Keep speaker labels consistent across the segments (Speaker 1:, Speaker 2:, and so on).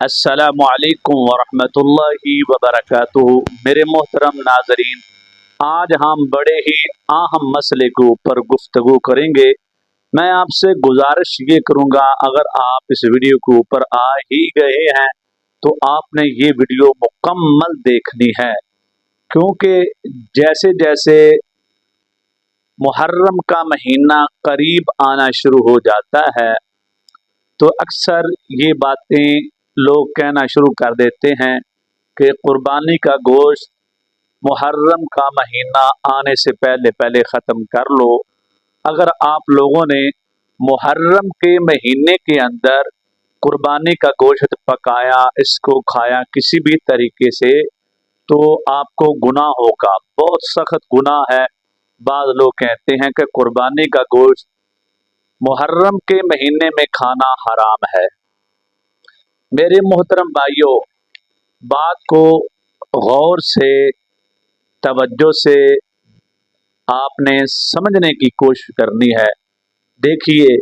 Speaker 1: السلام علیکم ورحمۃ اللہ وبرکاتہ۔ میرے محترم ناظرین، آج ہم بڑے ہی اہم مسئلے کے اوپر گفتگو کریں گے۔ میں آپ سے گزارش یہ کروں گا، اگر آپ اس ویڈیو کے اوپر آ ہی گئے ہیں تو آپ نے یہ ویڈیو مکمل دیکھنی ہے، کیونکہ جیسے جیسے محرم کا مہینہ قریب آنا شروع ہو جاتا ہے تو اکثر یہ باتیں لوگ کہنا شروع کر دیتے ہیں کہ قربانی کا گوشت محرم کا مہینہ آنے سے پہلے پہلے ختم کر لو۔ اگر آپ لوگوں نے محرم کے مہینے کے اندر قربانی کا گوشت پکایا، اس کو کھایا کسی بھی طریقے سے، تو آپ کو گناہ ہوگا، بہت سخت گناہ ہے۔ بعض لوگ کہتے ہیں کہ قربانی کا گوشت محرم کے مہینے میں کھانا حرام ہے۔ میرے محترم بھائیوں، بات کو غور سے، توجہ سے آپ نے سمجھنے کی کوشش کرنی ہے۔ دیکھیے،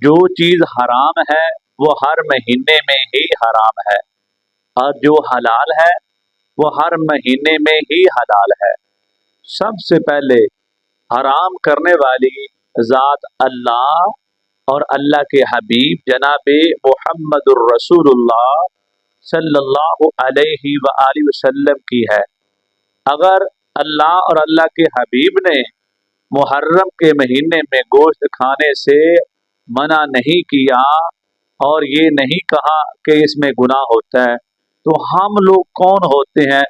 Speaker 1: جو چیز حرام ہے وہ ہر مہینے میں ہی حرام ہے، اور جو حلال ہے وہ ہر مہینے میں ہی حلال ہے۔ سب سے پہلے حرام کرنے والی ذات اللہ اور اللہ کے حبیب جناب محمد الرسول اللہ صلی اللہ علیہ وآلہ وسلم کی ہے۔ اگر اللہ اور اللہ کے حبیب نے محرم کے مہینے میں گوشت کھانے سے منع نہیں کیا اور یہ نہیں کہا کہ اس میں گناہ ہوتا ہے، تو ہم لوگ کون ہوتے ہیں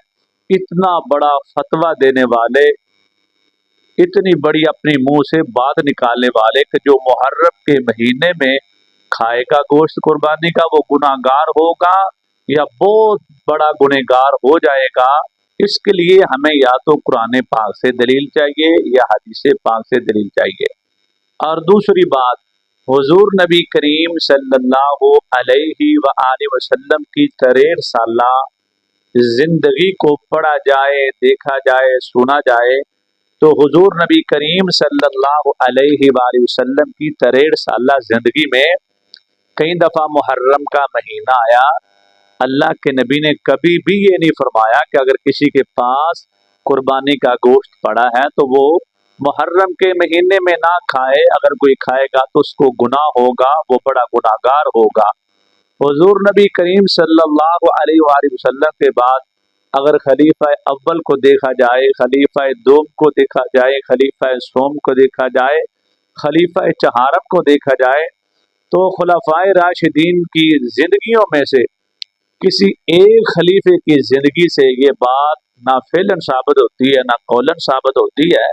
Speaker 1: اتنا بڑا فتویٰ دینے والے، اتنی بڑی اپنی منہ سے بات نکالنے والے کہ جو محرم کے مہینے میں کھائے گا گوشت قربانی کا وہ گناہگار ہوگا یا بہت بڑا گنہگار ہو جائے گا۔ اس کے لیے ہمیں یا تو قرآن پاک سے دلیل چاہیے یا حدیث پاک سے دلیل چاہیے۔ اور دوسری بات، حضور نبی کریم صلی اللہ علیہ وآلہ وسلم کی 63 سالہ زندگی کو پڑھا جائے، دیکھا جائے، سنا جائے تو حضور نبی کریم صلی اللہ علیہ وآلہ وسلم کی 63 سالہ زندگی میں کئی دفعہ محرم کا مہینہ آیا، اللہ کے نبی نے کبھی بھی یہ نہیں فرمایا کہ اگر کسی کے پاس قربانی کا گوشت پڑا ہے تو وہ محرم کے مہینے میں نہ کھائے، اگر کوئی کھائے گا تو اس کو گناہ ہوگا، وہ بڑا گناہگار ہوگا۔ حضور نبی کریم صلی اللہ علیہ وآلہ وسلم کے بعد اگر خلیفہ اول کو دیکھا جائے، خلیفہ دوم کو دیکھا جائے، خلیفہ سوم کو دیکھا جائے، خلیفہ چہارم کو دیکھا جائے، تو خلفائے راشدین کی زندگیوں میں سے کسی ایک خلیفے کی زندگی سے یہ بات نہ فعلاً ثابت ہوتی ہے نہ قولاً ثابت ہوتی ہے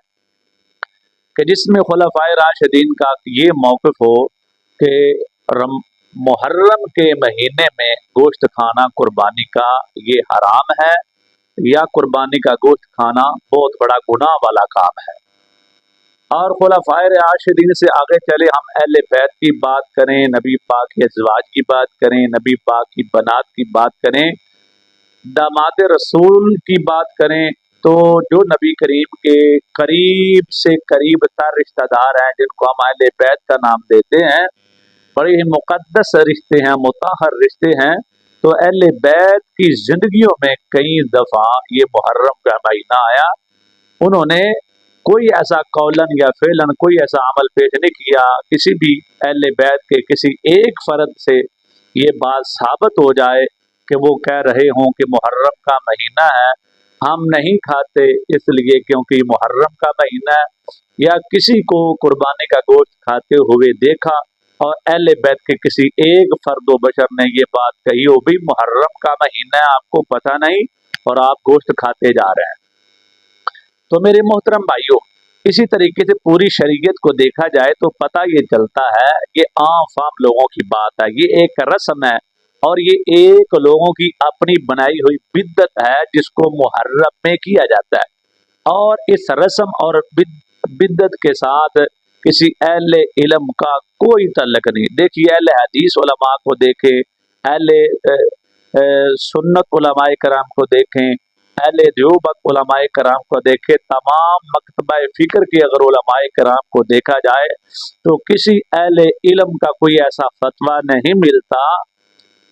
Speaker 1: کہ جس میں خلفائے راشدین کا یہ موقف ہو کہ محرم کے مہینے میں گوشت کھانا قربانی کا یہ حرام ہے یا قربانی کا گوشت کھانا بہت بڑا گناہ والا کام ہے۔ اور خلفائے راشدین سے آگے چلے، ہم اہل بیت کی بات کریں، نبی پاک کے ازواج کی بات کریں، نبی پاک کی بنات کی بات کریں، داماد رسول کی بات کریں، تو جو نبی کریم کے قریب سے قریب تر رشتہ دار ہیں جن کو ہم اہل بیت کا نام دیتے ہیں، بڑے ہی مقدس رشتے ہیں، مطہر رشتے ہیں، تو اہل بیت کی زندگیوں میں کئی دفعہ یہ محرم کا مہینہ آیا، انہوں نے کوئی ایسا قولاً یا فعلاً کوئی ایسا عمل پیش نہیں کیا، کسی بھی اہل بیت کے کسی ایک فرد سے یہ بات ثابت ہو جائے کہ وہ کہہ رہے ہوں کہ محرم کا مہینہ ہے، ہم نہیں کھاتے اس لیے کیونکہ محرم کا مہینہ ہے، یا کسی کو قربانی کا گوشت کھاتے ہوئے دیکھا اور اہل بیت کے کسی ایک فرد و بشر نے یہ بات کہی ہو بھی محرم کا مہینہ ہے، آپ کو پتہ نہیں اور آپ گوشت کھاتے جا رہے ہیں۔ تو میرے محترم بھائیوں، اسی طریقے سے پوری شریعت کو دیکھا جائے تو پتہ یہ چلتا ہے، یہ عام فام لوگوں کی بات ہے، یہ ایک رسم ہے اور یہ ایک لوگوں کی اپنی بنائی ہوئی بدعت ہے جس کو محرم میں کیا جاتا ہے، اور اس رسم اور بدعت کے ساتھ کسی اہل علم کا کوئی تعلق نہیں۔ دیکھیے، اہل حدیث علماء کو دیکھیں، اہل سنت علماء کرام کو دیکھیں، اہل دیوبند علماء کرام کو دیکھیں، تمام مکتبہ فکر کے اگر علماء کرام کو دیکھا جائے تو کسی اہل علم کا کوئی ایسا فتویٰ نہیں ملتا